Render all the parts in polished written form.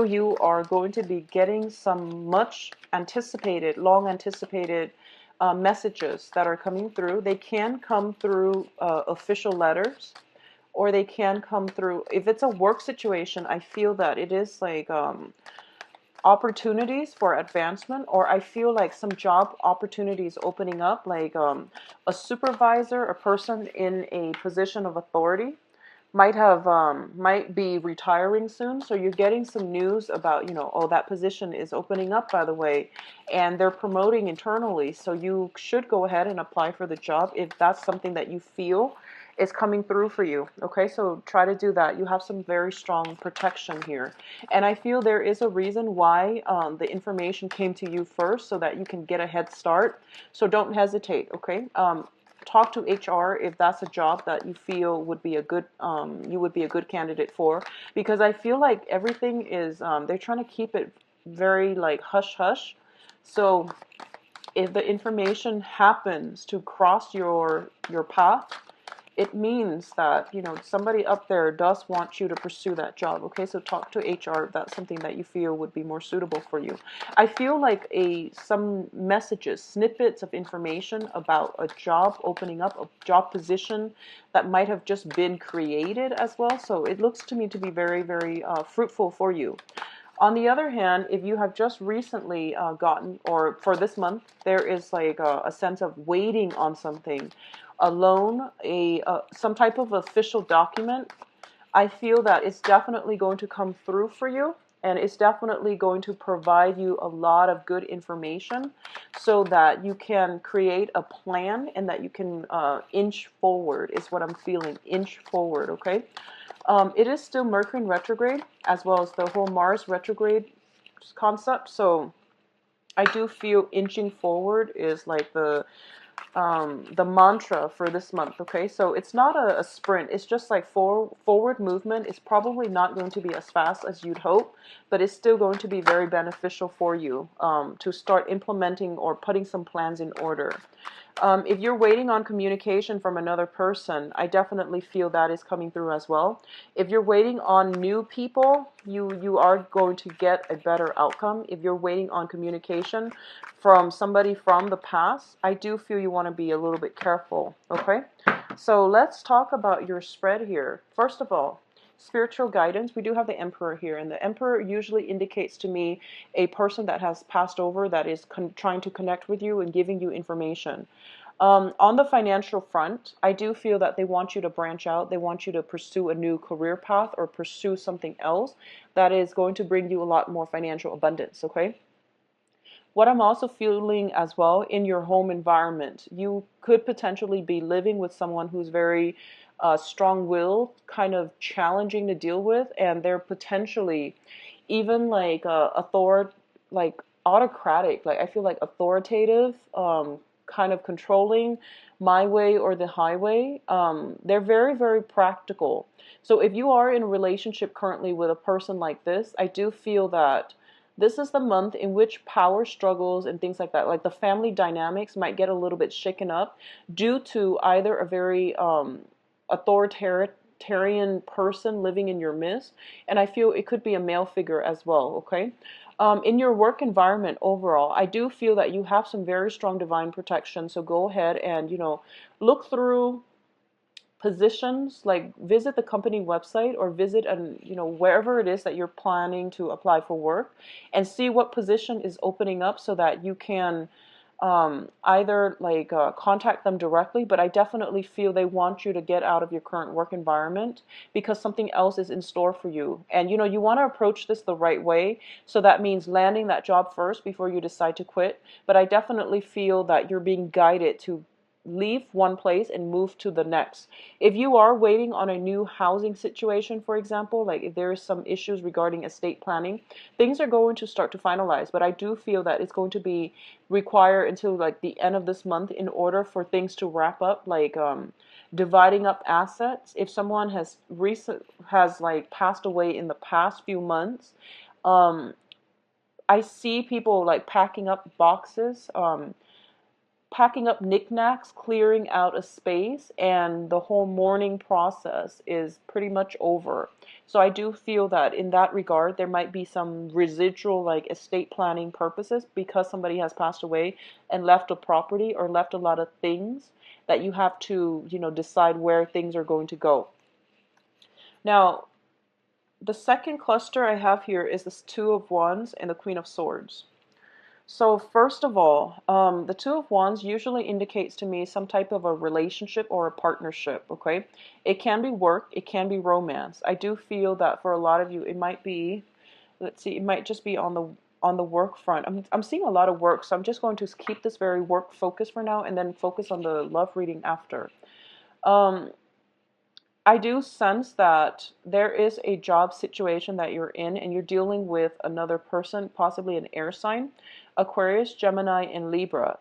You are going to be getting some much anticipated, long anticipated messages that are coming through. They can come through official letters, or they can come through, if it's a work situation, I feel that it is like opportunities for advancement, or I feel like some job opportunities opening up, like a supervisor, a person in a position of authority might be retiring soon. So you're getting some news about, oh, that position is opening up, by the way, and they're promoting internally. So you should go ahead and apply for the job if that's something that you feel is coming through for you. Okay, so try to do that. You have some very strong protection here. And I feel there is a reason why the information came to you first, so that you can get a head start. So don't hesitate, okay? Talk to HR if that's a job that you feel would be a good you would be a good candidate for, because I feel like everything is they're trying to keep it very like hush hush. So if the information happens to cross your path, it means that, somebody up there does want you to pursue that job. Okay, so talk to HR if that's something that you feel would be more suitable for you. I feel like some messages, snippets of information about a job opening up, a job position that might have just been created as well. So it looks to me to be very, very fruitful for you. On the other hand, if you have just recently gotten, or for this month, there is like a sense of waiting on something, a loan, some type of official document, I feel that it's definitely going to come through for you, and it's definitely going to provide you a lot of good information so that you can create a plan and that you can inch forward, is what I'm feeling. Inch forward, okay? It is still Mercury in retrograde, as well as the whole Mars retrograde concept. So I do feel inching forward is like the mantra for this month. Okay, so it's not a sprint. It's just like forward movement. It's probably not going to be as fast as you'd hope, but it's still going to be very beneficial for you to start implementing or putting some plans in order. If you're waiting on communication from another person, I definitely feel that is coming through as well. If you're waiting on new people, you are going to get a better outcome. If you're waiting on communication from somebody from the past, I do feel you want to be a little bit careful, okay? So let's talk about your spread here. First of all, spiritual guidance. We do have the Emperor here, and the Emperor usually indicates to me a person that has passed over, that is trying to connect with you and giving you information. On the financial front, I do feel that they want you to branch out. They want you to pursue a new career path or pursue something else that is going to bring you a lot more financial abundance, okay? What I'm also feeling as well, in your home environment, you could potentially be living with someone who's very strong-willed, kind of challenging to deal with, and they're potentially even like like autocratic. Like I feel like authoritative, kind of controlling, my way or the highway. They're very, very practical. So if you are in a relationship currently with a person like this, I do feel that this is the month in which power struggles and things like that, like the family dynamics, might get a little bit shaken up due to either a very authoritarian person living in your midst, and I feel it could be a male figure as well, okay? In your work environment overall, I do feel that you have some very strong divine protection, so go ahead and, look through positions, like visit the company website or visit and wherever it is that you're planning to apply for work, and see what position is opening up so that you can either like contact them directly. But I definitely feel they want you to get out of your current work environment because something else is in store for you, and you want to approach this the right way. So that means landing that job first before you decide to quit. But I definitely feel that you're being guided to leave one place and move to the next. If you are waiting on a new housing situation, for example, like if there is some issues regarding estate planning, things are going to start to finalize. But I do feel that it's going to be require until like the end of this month in order for things to wrap up, like dividing up assets. If someone has like passed away in the past few months, um, I see people like packing up boxes. packing up knickknacks, clearing out a space, and the whole mourning process is pretty much over. So I do feel that in that regard, there might be some residual like estate planning purposes because somebody has passed away and left a property or left a lot of things that you have to, decide where things are going to go. Now, the second cluster I have here is this Two of Wands and the Queen of Swords. So first of all, the Two of Wands usually indicates to me some type of a relationship or a partnership, okay? It can be work, it can be romance. I do feel that for a lot of you, it might be, let's see, it might just be on the work front. I'm seeing a lot of work, so I'm just going to keep this very work focused for now and then focus on the love reading after. Um, I do sense that there is a job situation that you're in and you're dealing with another person, possibly an air sign, Aquarius, Gemini, and Libra.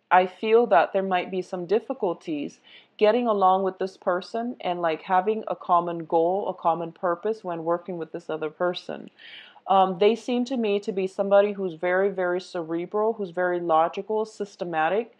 I feel that there might be some difficulties getting along with this person and like having a common goal, a common purpose when working with this other person. They seem to me to be somebody who's very, very cerebral, who's very logical, systematic.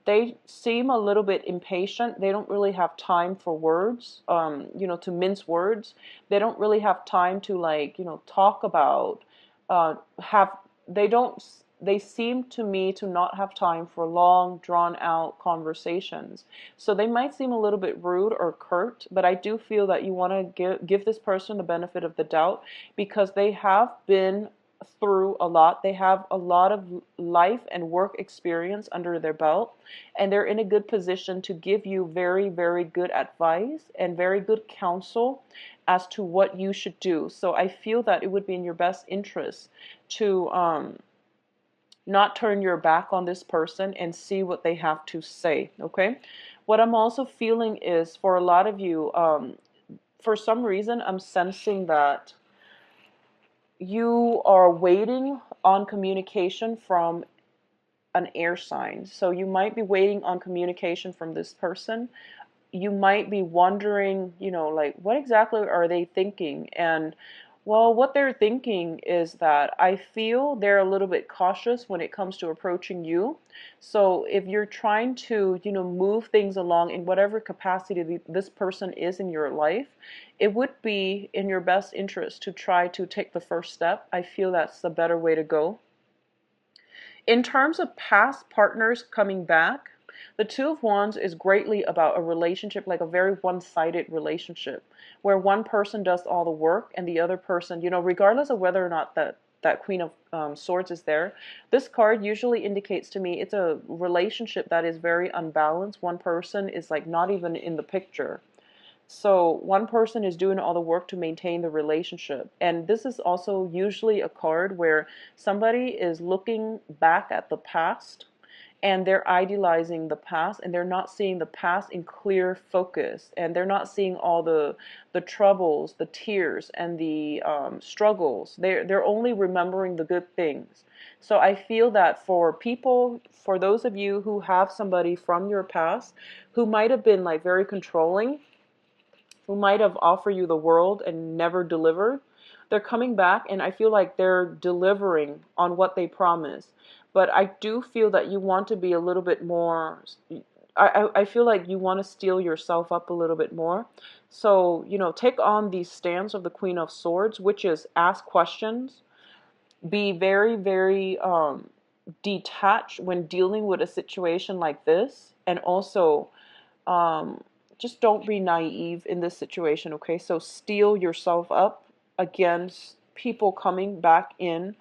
They seem a little bit impatient. They don't really have time for words, to mince words. They don't really have time to like, talk about, have, they don't, they seem to me to not have time for long, drawn out conversations. So they might seem a little bit rude or curt, but I do feel that you want to give this person the benefit of the doubt because they have been through a lot. They have a lot of life and work experience under their belt, and they're in a good position to give you very, very good advice and very good counsel as to what you should do. So I feel that it would be in your best interest to not turn your back on this person and see what they have to say, okay? What I'm also feeling is for a lot of you, for some reason, I'm sensing that you are waiting on communication from an air sign. So you might be waiting on communication from this person. You might be wondering, like, what exactly are they thinking? And well, what they're thinking is that I feel they're a little bit cautious when it comes to approaching you. So if you're trying to, move things along in whatever capacity this person is in your life, it would be in your best interest to try to take the first step. I feel that's the better way to go. In terms of past partners coming back, the Two of Wands is greatly about a relationship, like a very one-sided relationship, where one person does all the work and the other person, regardless of whether or not that Queen of Swords is there, this card usually indicates to me it's a relationship that is very unbalanced. One person is like not even in the picture. So one person is doing all the work to maintain the relationship. And this is also usually a card where somebody is looking back at the past and they're idealizing the past and they're not seeing the past in clear focus, and they're not seeing all the troubles, the tears, and the struggles. They're only remembering the good things. So I feel that for people, for those of you who have somebody from your past who might have been like very controlling, who might have offered you the world and never delivered, they're coming back and I feel like they're delivering on what they promised. But I do feel that you want to be a little bit more, I feel like you want to steel yourself up a little bit more. So, take on the stance of the Queen of Swords, which is ask questions, be very, very detached when dealing with a situation like this, and also just don't be naive in this situation, okay? So steel yourself up against people coming back in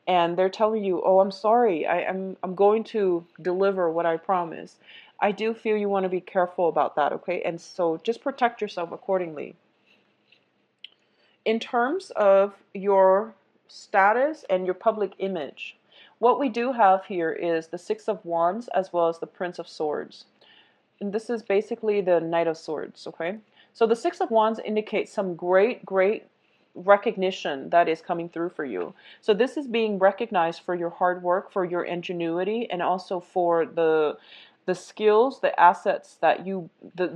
and they're telling you, oh, I'm sorry, I'm going to deliver what I promised. I do feel you want to be careful about that, okay? And so just protect yourself accordingly. In terms of your status and your public image, what we do have here is the Six of Wands as well as the Prince of Swords. And this is basically the Knight of Swords, okay? So the Six of Wands indicates some great, great recognition that is coming through for you. So this is being recognized for your hard work, for your ingenuity, and also for the skills, the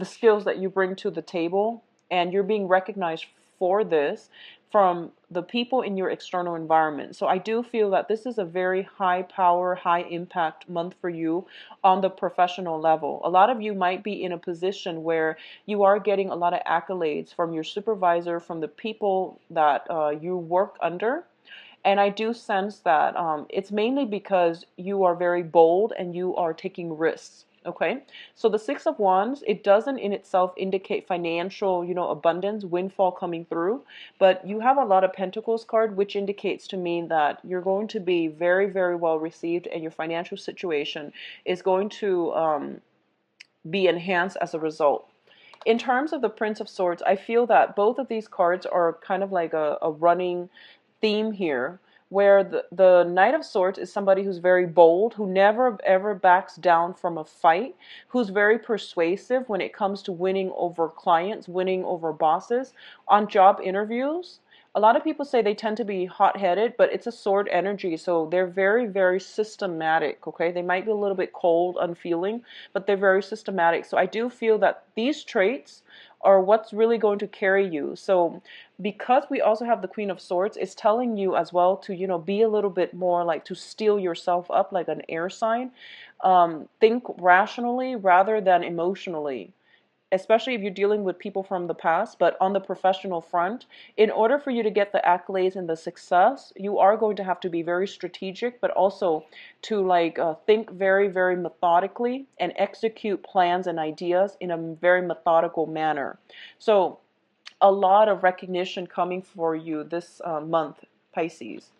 skills that you bring to the table, and you're being recognized for this from the people in your external environment. So I do feel that this is a very high power, high impact month for you on the professional level. A lot of you might be in a position where you are getting a lot of accolades from your supervisor, from the people that you work under. And I do sense that it's mainly because you are very bold and you are taking risks. Okay, so the Six of Wands, it doesn't in itself indicate financial, abundance, windfall coming through, but you have a lot of Pentacles card, which indicates to me that you're going to be very, very well received, and your financial situation is going to be enhanced as a result. In terms of the Prince of Swords, I feel that both of these cards are kind of like a running theme here, where the Knight of Swords is somebody who's very bold, who never ever backs down from a fight, who's very persuasive when it comes to winning over clients, winning over bosses on job interviews. A lot of people say they tend to be hot-headed, but it's a sword energy, so they're very, very systematic, okay? They might be a little bit cold, unfeeling, but they're very systematic. So I do feel that these traits are what's really going to carry you. So because we also have the Queen of Swords, it's telling you as well to, be a little bit more like to steel yourself up like an air sign. Think rationally rather than emotionally, especially if you're dealing with people from the past. But on the professional front, in order for you to get the accolades and the success, you are going to have to be very strategic, but also to think very, very methodically and execute plans and ideas in a very methodical manner. So a lot of recognition coming for you this month, Pisces.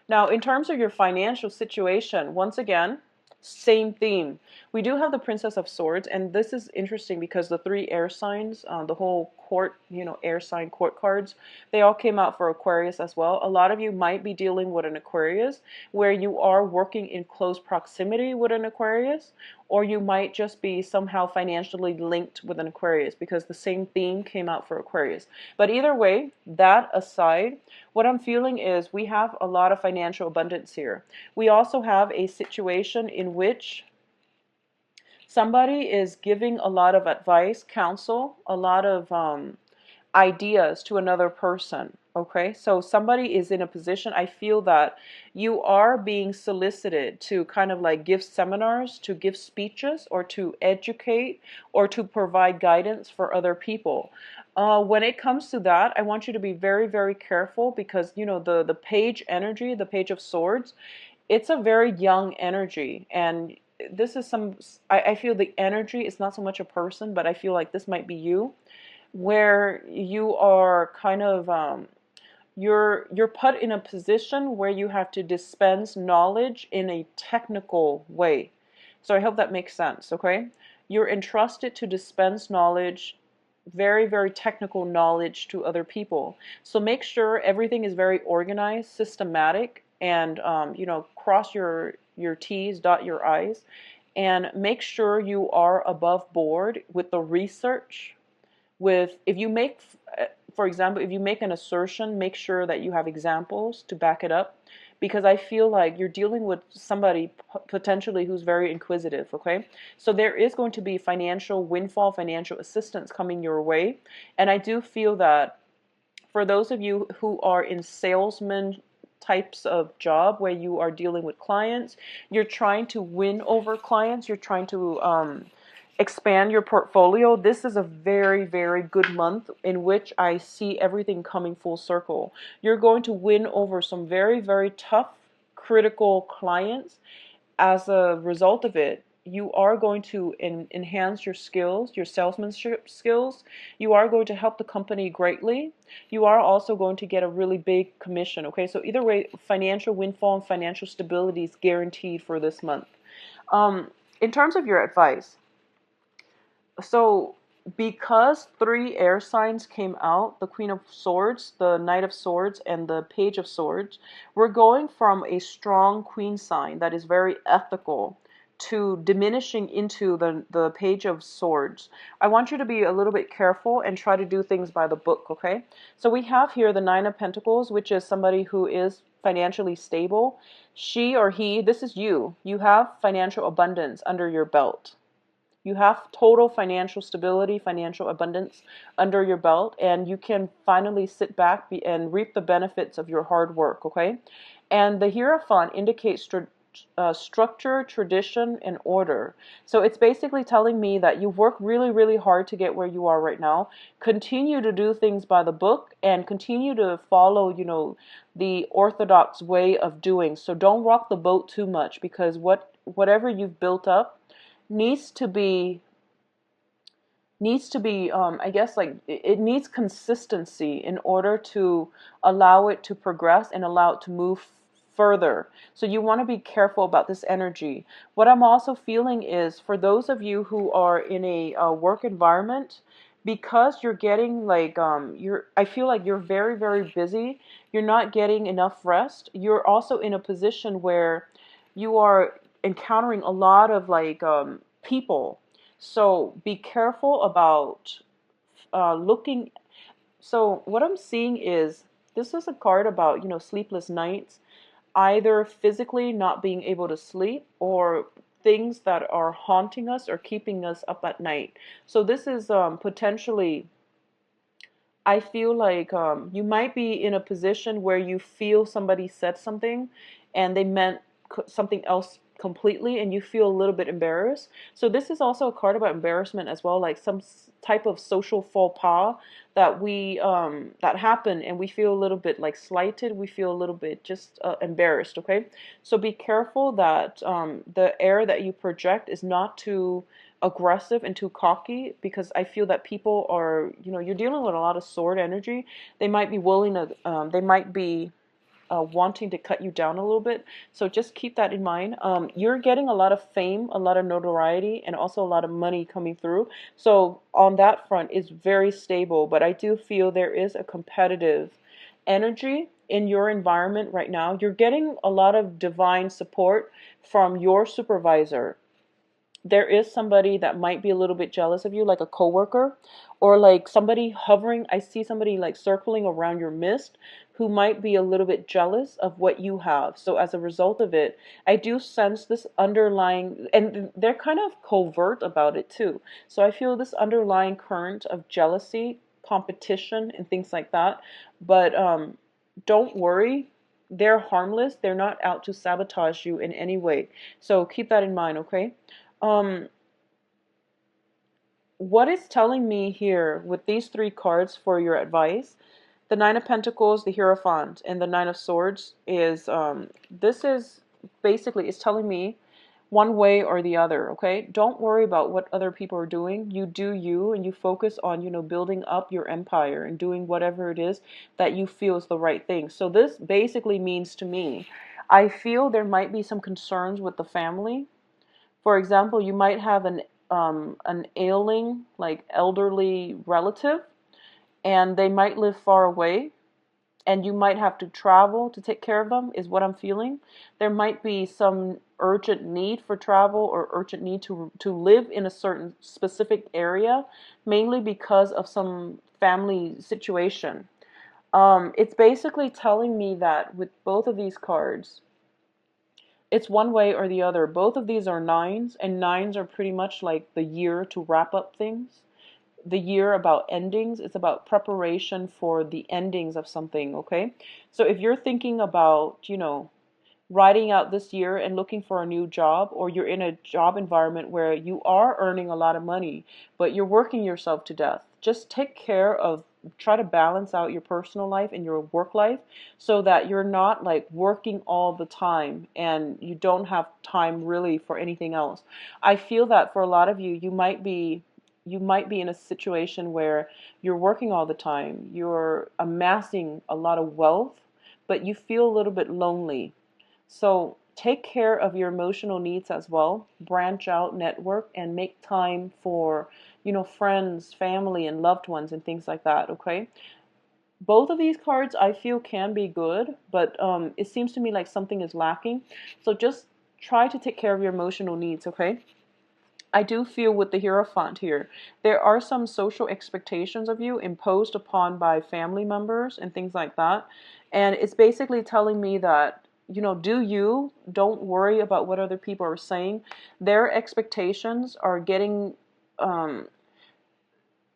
Now, in terms of your financial situation, once again, same theme. We do have the Princess of Swords, and this is interesting because the three air signs, the whole court, air sign court cards, they all came out for Aquarius as well. A lot of you might be dealing with an Aquarius where you are working in close proximity with an Aquarius, or you might just be somehow financially linked with an Aquarius because the same theme came out for Aquarius. But either way, that aside, what I'm feeling is we have a lot of financial abundance here. We also have a situation in which somebody is giving a lot of advice, counsel, a lot of ideas to another person. Okay, so somebody is in a position, I feel that you are being solicited to kind of like give seminars, to give speeches, or to educate, or to provide guidance for other people. When it comes to that, I want you to be very, very careful because, the page energy, the Page of Swords, it's a very young energy. And this is I feel the energy is not so much a person, but I feel like this might be you, where you are kind of you're put in a position where you have to dispense knowledge in a technical way. So I hope that makes sense, okay? You're entrusted to dispense knowledge, very, very technical knowledge to other people. So make sure everything is very organized, systematic, and cross your T's, dot your I's, and make sure you are above board with the research. If you make, for example, if you make an assertion, make sure that you have examples to back it up, because I feel like you're dealing with somebody potentially who's very inquisitive, okay? So there is going to be financial windfall, financial assistance coming your way, and I do feel that for those of you who are in salesman types of job where you are dealing with clients, you're trying to win over clients, you're trying to expand your portfolio, this is a very, very good month in which I see everything coming full circle. You're going to win over some very, very tough, critical clients. As a result of it, you are going to enhance your skills, your salesmanship skills. You are going to help the company greatly. You are also going to get a really big commission, okay? So either way, financial windfall and financial stability is guaranteed for this month. In terms of your advice, so because three air signs came out, the Queen of Swords, the Knight of Swords, and the Page of Swords, we're going from a strong Queen sign that is very ethical to diminishing into the Page of Swords. I want you to be a little bit careful and try to do things by the book, okay? So we have here the Nine of Pentacles, which is somebody who is financially stable. She or he, this is you. You have financial abundance under your belt. You have total financial stability, financial abundance under your belt, and you can finally sit back and reap the benefits of your hard work, okay? And the Hierophant indicates structure, tradition, and order. So it's basically telling me that you've worked really, really hard to get where you are right now. Continue to do things by the book and continue to follow, the orthodox way of doing. So don't rock the boat too much, because whatever you've built up needs to be I guess, like, it needs consistency in order to allow it to progress and allow it to move further. So you want to be careful about this energy. What I'm also feeling is, for those of you who are in a work environment, because you're getting like I feel like you're very, very busy, you're not getting enough rest. You're also in a position where you are encountering a lot of like people. So be careful about looking. So what I'm seeing is, this is a card about, sleepless nights, either physically not being able to sleep, or things that are haunting us or keeping us up at night. So this is potentially, I feel like you might be in a position where you feel somebody said something and they meant something else completely, and you feel a little bit embarrassed. So this is also a card about embarrassment as well, like some type of social faux pas that that happen, and we feel a little bit like slighted. We feel a little bit just embarrassed. Okay, so be careful that the air that you project is not too aggressive and too cocky, because I feel that people are, you're dealing with a lot of sword energy. They might be willing to, they might be wanting to cut you down a little bit. So just keep that in mind. You're getting a lot of fame, a lot of notoriety, and also a lot of money coming through. So on that front, it's very stable. But I do feel there is a competitive energy in your environment right now. You're getting a lot of divine support from your supervisor. There is somebody that might be a little bit jealous of you, like a coworker, or like somebody hovering. I see somebody like circling around your mist, who might be a little bit jealous of what you have. So as a result of it, I do sense this underlying, and they're kind of covert about it too. So I feel this underlying current of jealousy, competition, and things like that. But don't worry. They're harmless. They're not out to sabotage you in any way. So keep that in mind, okay? Um, what is telling me here with these three cards for your advice, the Nine of Pentacles, the Hierophant, and the Nine of Swords, is this is basically, it's telling me one way or the other, okay? Don't worry about what other people are doing. You do you, and you focus on, building up your empire and doing whatever it is that you feel is the right thing. So this basically means to me, I feel there might be some concerns with the family. For example, you might have an ailing, like elderly relative, and they might live far away, and you might have to travel to take care of them, is what I'm feeling. There might be some urgent need for travel, or urgent need to live in a certain specific area, mainly because of some family situation. It's basically telling me that with both of these cards, it's one way or the other. Both of these are nines, and nines are pretty much like the year to wrap up things. The year about endings. It's about preparation for the endings of something, okay? So if you're thinking about, riding out this year and looking for a new job, or you're in a job environment where you are earning a lot of money, but you're working yourself to death, just take care of, try to balance out your personal life and your work life, so that you're not like working all the time and you don't have time really for anything else. I feel that for a lot of you, you might be in a situation where you're working all the time, you're amassing a lot of wealth, but you feel a little bit lonely. So take care of your emotional needs as well. Branch out, network, and make time for, friends, family, and loved ones, and things like that, okay? Both of these cards I feel can be good, but it seems to me like something is lacking. So just try to take care of your emotional needs, okay? I do feel with the Hierophant here, there are some social expectations of you imposed upon by family members and things like that. And it's basically telling me that do you. Don't worry about what other people are saying. Their expectations are getting,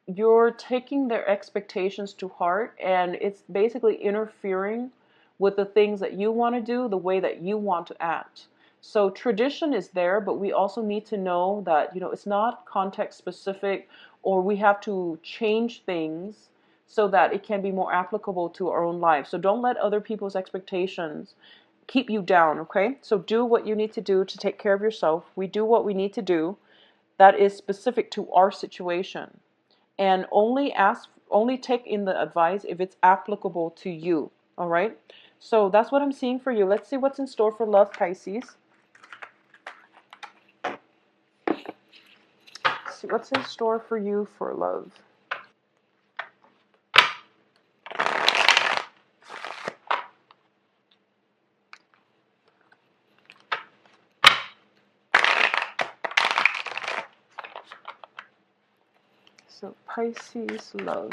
you're taking their expectations to heart, and it's basically interfering with the things that you want to do, the way that you want to act. So tradition is there, but we also need to know that, it's not context specific, or we have to change things so that it can be more applicable to our own life. So don't let other people's expectations keep you down, okay? So do what you need to do to take care of yourself. We do what we need to do that is specific to our situation, and only take in the advice if it's applicable to you. All right, so that's what I'm seeing for you. Let's see what's in store for love, Pisces. Let's see what's in store for you for love. So Pisces love.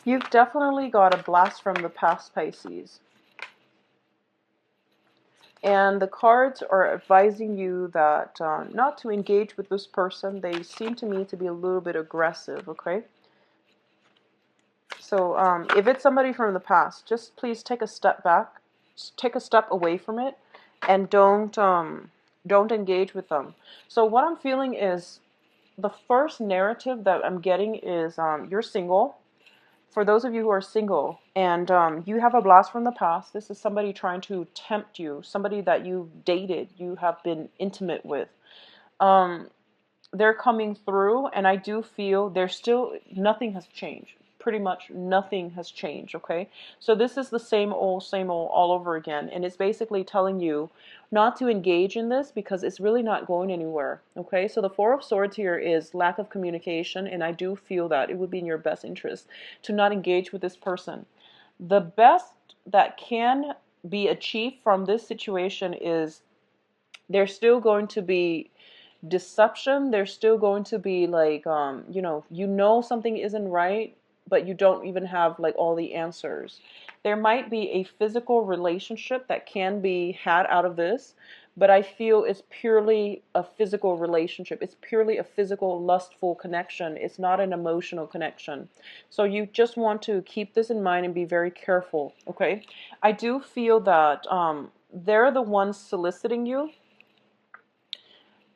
You've definitely got a blast from the past, Pisces. And the cards are advising you that not to engage with this person. They seem to me to be a little bit aggressive, okay? So if it's somebody from the past, just please take a step back, take a step away from it, and don't engage with them. So what I'm feeling is the first narrative that I'm getting is you're single. For those of you who are single and you have a blast from the past, this is somebody trying to tempt you, somebody that you've dated, you have been intimate with. They're coming through, and I do feel there's still nothing has changed. Pretty much nothing has changed, okay? So this is the same old all over again, and it's basically telling you not to engage in this because it's really not going anywhere, okay? So the Four of Swords here is lack of communication, and I do feel that it would be in your best interest to not engage with this person. The best that can be achieved from this situation is there's still going to be deception. There's still going to be like something isn't right, but you don't even have like all the answers. There might be a physical relationship that can be had out of this, but I feel it's purely a physical relationship. It's purely a physical lustful connection. It's not an emotional connection. So you just want to keep this in mind and be very careful, okay? I do feel that they're the ones soliciting you.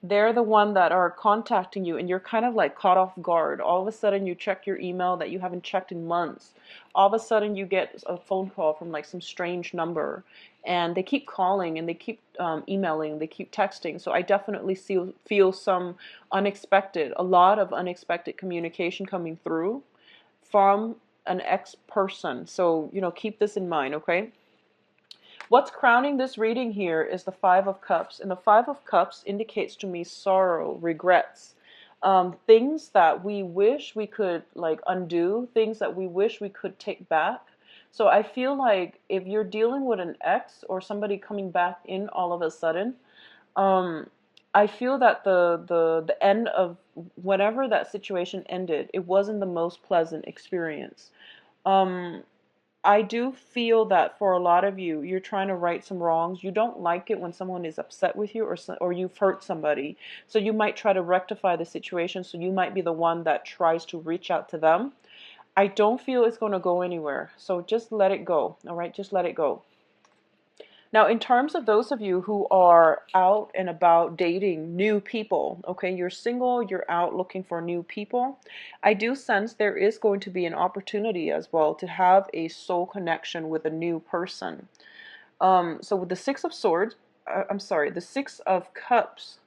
They're the one that are contacting you, and you're kind of like caught off guard. All of a sudden you check your email that you haven't checked in months. All of a sudden you get a phone call from like some strange number, and they keep calling, and they keep emailing, they keep texting. So I definitely feel a lot of unexpected communication coming through from an ex-person. So keep this in mind, okay? What's crowning this reading here is the Five of Cups. And the Five of Cups indicates to me sorrow, regrets, things that we wish we could like undo, things that we wish we could take back. So I feel like if you're dealing with an ex or somebody coming back in all of a sudden, I feel that the end of whenever that situation ended, it wasn't the most pleasant experience. I do feel that for a lot of you, you're trying to right some wrongs. You don't like it when someone is upset with you, or you've hurt somebody. So you might try to rectify the situation. So you might be the one that tries to reach out to them. I don't feel it's going to go anywhere. So just let it go. All right, just let it go. Now, in terms of those of you who are out and about dating new people, okay, you're single, you're out looking for new people, I do sense there is going to be an opportunity as well to have a soul connection with a new person. So with the Six of Swords, the Six of Cups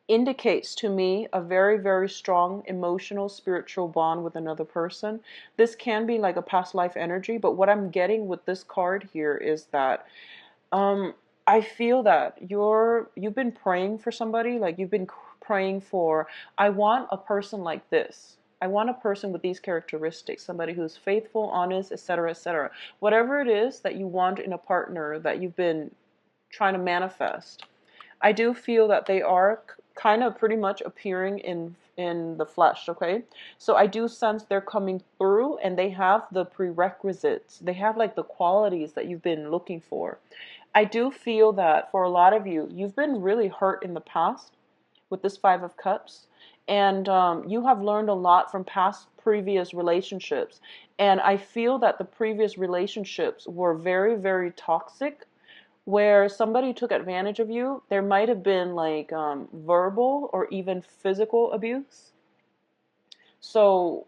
indicates to me a very, very strong emotional, spiritual bond with another person. This can be like a past life energy, but what I'm getting with this card here is that I feel that you've been praying for somebody, like you've been praying for, I want a person like this. I want a person with these characteristics, somebody who's faithful, honest, etc., etc. Whatever it is that you want in a partner that you've been trying to manifest, I do feel that they are kind of pretty much appearing in the flesh, okay? So I do sense they're coming through, and they have the prerequisites. They have like the qualities that you've been looking for. I do feel that for a lot of you, you've been really hurt in the past with this Five of Cups. And you have learned a lot from past previous relationships. And I feel that the previous relationships were very, very toxic, where somebody took advantage of you. There might have been like verbal or even physical abuse. So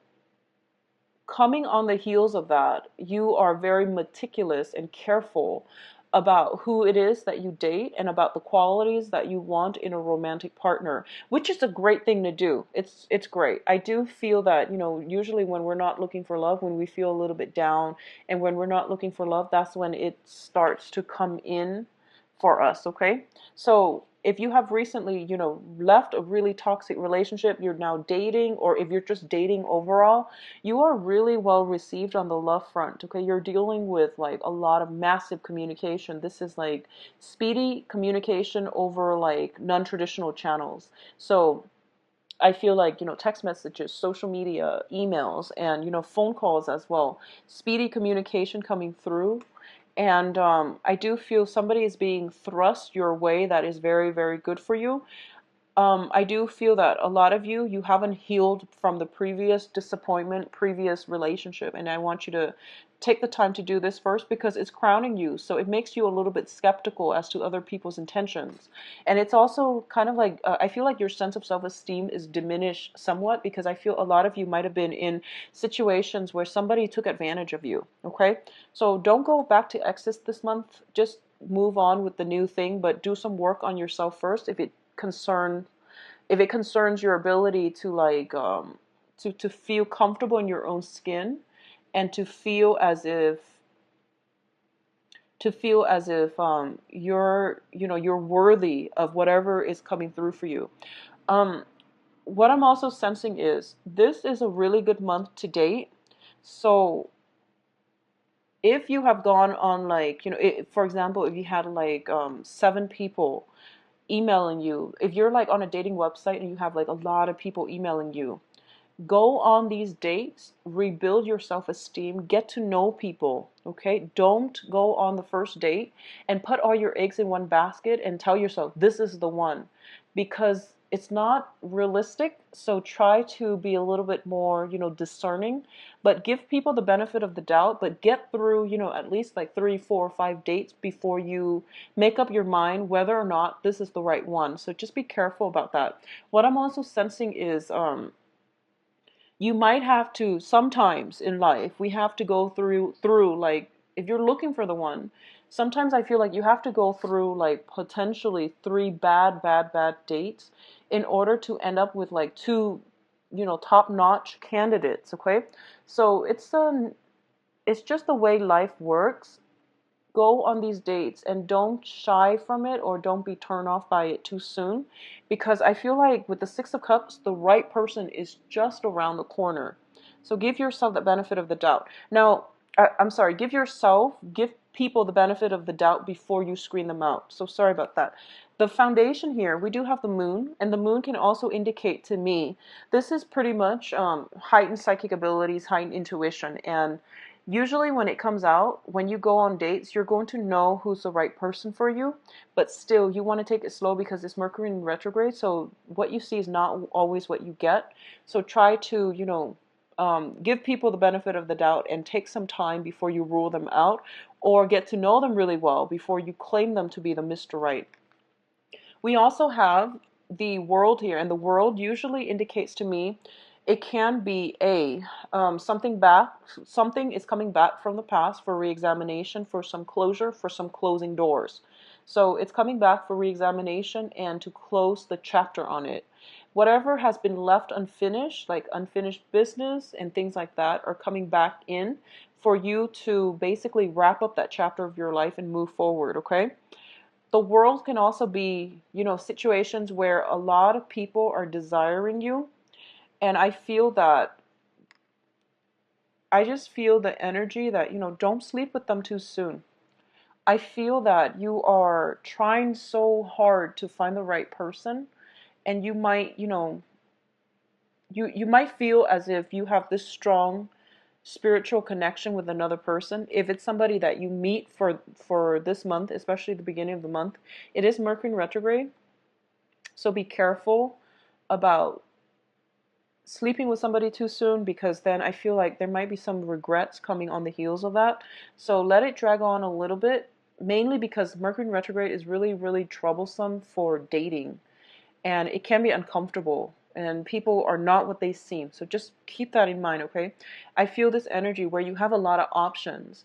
coming on the heels of that, you are very meticulous and careful about who it is that you date and about the qualities that you want in a romantic partner, which is a great thing to do. It's great. I do feel that, usually when we're not looking for love, when we feel a little bit down and when we're not looking for love, that's when it starts to come in for us, okay? So if you have recently, left a really toxic relationship, you're now dating, or if you're just dating overall, you are really well received on the love front, okay? You're dealing with like a lot of massive communication. This is like speedy communication over like non-traditional channels. So I feel like, text messages, social media, emails, and, phone calls as well. Speedy communication coming through. And I do feel somebody is being thrust your way that is very, very good for you. I do feel that a lot of you haven't healed from the previous disappointment, previous relationship. And I want you to take the time to do this first because it's crowning you. So it makes you a little bit skeptical as to other people's intentions. And it's also kind of like, I feel like your sense of self-esteem is diminished somewhat because I feel a lot of you might have been in situations where somebody took advantage of you. Okay. So don't go back to exes this month. Just move on with the new thing, but do some work on yourself first if it concerns your ability to like to feel comfortable in your own skin and to feel as if you're worthy of whatever is coming through for you. What I'm also sensing is this is a really good month to date. So if you have gone on like, for example, if you had like 7 people emailing you, if you're like on a dating website and you have like a lot of people emailing you, go on these dates, rebuild your self-esteem, get to know people, okay? Don't go on the first date and put all your eggs in one basket and tell yourself this is the one, because it's not realistic. So try to be a little bit more, discerning, but give people the benefit of the doubt, but get through, at least like 3, 4, 5 dates before you make up your mind whether or not this is the right one. So just be careful about that. What I'm also sensing is, you might have to, sometimes in life we have to go through like, if you're looking for the one, sometimes I feel like you have to go through like potentially 3 bad dates in order to end up with like 2 top-notch candidates, okay? So it's just the way life works. Go on these dates and don't shy from it or don't be turned off by it too soon, because I feel like with the Six of Cups, the right person is just around the corner. So give yourself the benefit of the doubt. Now, I'm sorry, give people the benefit of the doubt before you screen them out. So sorry about that. The foundation here, we do have the moon, and the moon can also indicate to me, this is pretty much heightened psychic abilities, heightened intuition, and usually when it comes out, when you go on dates, you're going to know who's the right person for you, but still you want to take it slow because it's Mercury in retrograde, so what you see is not always what you get. So try to, give people the benefit of the doubt and take some time before you rule them out, or get to know them really well before you claim them to be the Mr. Right. We also have the world here, and the world usually indicates to me it can be something is coming back from the past for reexamination, for some closure, for some closing doors. So it's coming back for reexamination and to close the chapter on it. Whatever has been left unfinished, like unfinished business and things like that, are coming back in for you to basically wrap up that chapter of your life and move forward, okay? The world can also be, situations where a lot of people are desiring you. And I just feel the energy that, don't sleep with them too soon. I feel that you are trying so hard to find the right person, and you might, you might feel as if you have this strong spiritual connection with another person. If it's somebody that you meet for this month, especially the beginning of the month, it is Mercury in retrograde. So be careful about sleeping with somebody too soon, because then I feel like there might be some regrets coming on the heels of that. So let it drag on a little bit, mainly because Mercury in retrograde is really, really troublesome for dating, and it can be uncomfortable, and people are not what they seem. So just keep that in mind, okay? I feel this energy where you have a lot of options,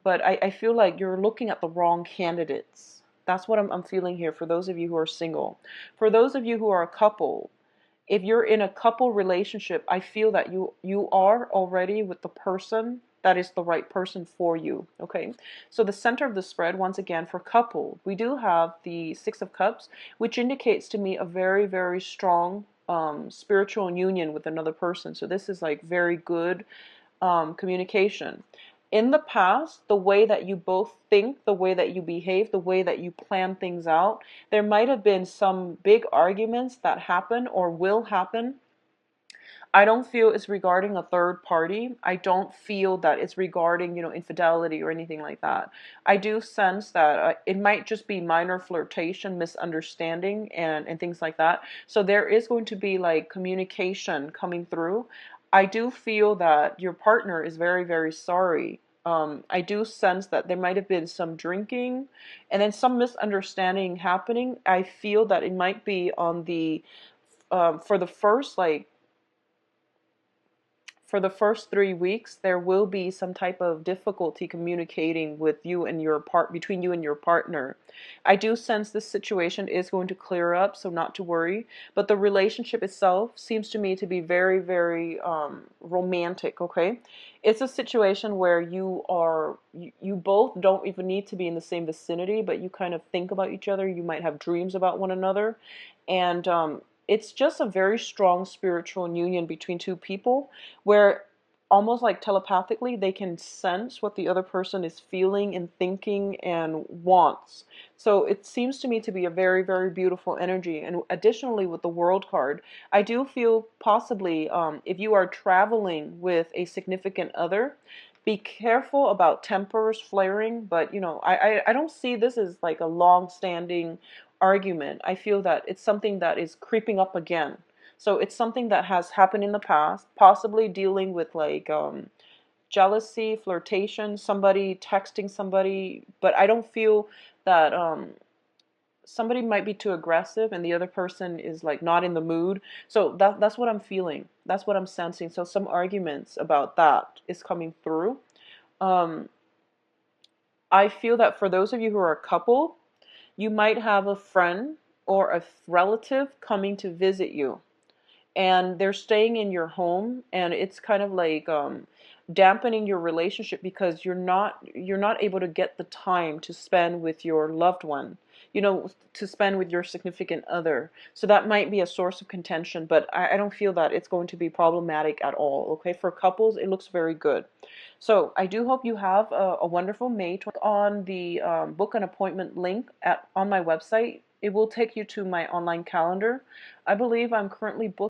but I feel like you're looking at the wrong candidates. That's what I'm feeling here for those of you who are single. For those of you who are a couple, if you're in a couple relationship, I feel that you are already with the person that is the right person for you. Okay, so the center of the spread, once again, for couple, we do have the Six of Cups, which indicates to me a very, very strong spiritual union with another person. So this is like very good communication. In the past, the way that you both think, the way that you behave, the way that you plan things out, there might have been some big arguments that happen or will happen. I don't feel it's regarding a third party. I don't feel that it's regarding, infidelity or anything like that. I do sense that it might just be minor flirtation, misunderstanding, and things like that. So there is going to be like communication coming through. I do feel that your partner is very, very sorry. I do sense that there might have been some drinking and then some misunderstanding happening. I feel that it might be on the for the first like for the first 3 weeks, there will be some type of difficulty communicating with you and between you and your partner. I do sense this situation is going to clear up, so not to worry. But the relationship itself seems to me to be very, very romantic. Okay, it's a situation where you both don't even need to be in the same vicinity, but you kind of think about each other. You might have dreams about one another, and it's just a very strong spiritual union between two people where almost like telepathically they can sense what the other person is feeling and thinking and wants. So it seems to me to be a very, very beautiful energy. And additionally, with the World card, I do feel possibly if you are traveling with a significant other, be careful about tempers flaring. But I don't see this as like a long-standing argument. I feel that it's something that is creeping up again. So it's something that has happened in the past, possibly dealing with like jealousy, flirtation, somebody texting somebody, but I don't feel that somebody might be too aggressive and the other person is like not in the mood. So that's what I'm feeling. That's what I'm sensing. So some arguments about that is coming through. Um, I feel that for those of you who are a couple, you might have a friend or a relative coming to visit you, and they're staying in your home, and it's kind of like dampening your relationship because you're not able to get the time to spend with your loved one, to spend with your significant other. So that might be a source of contention, but I don't feel that it's going to be problematic at all. Okay, for couples it looks very good. So I do hope you have a wonderful May. On the book an appointment link on my website, it will take you to my online calendar. I believe I'm currently booked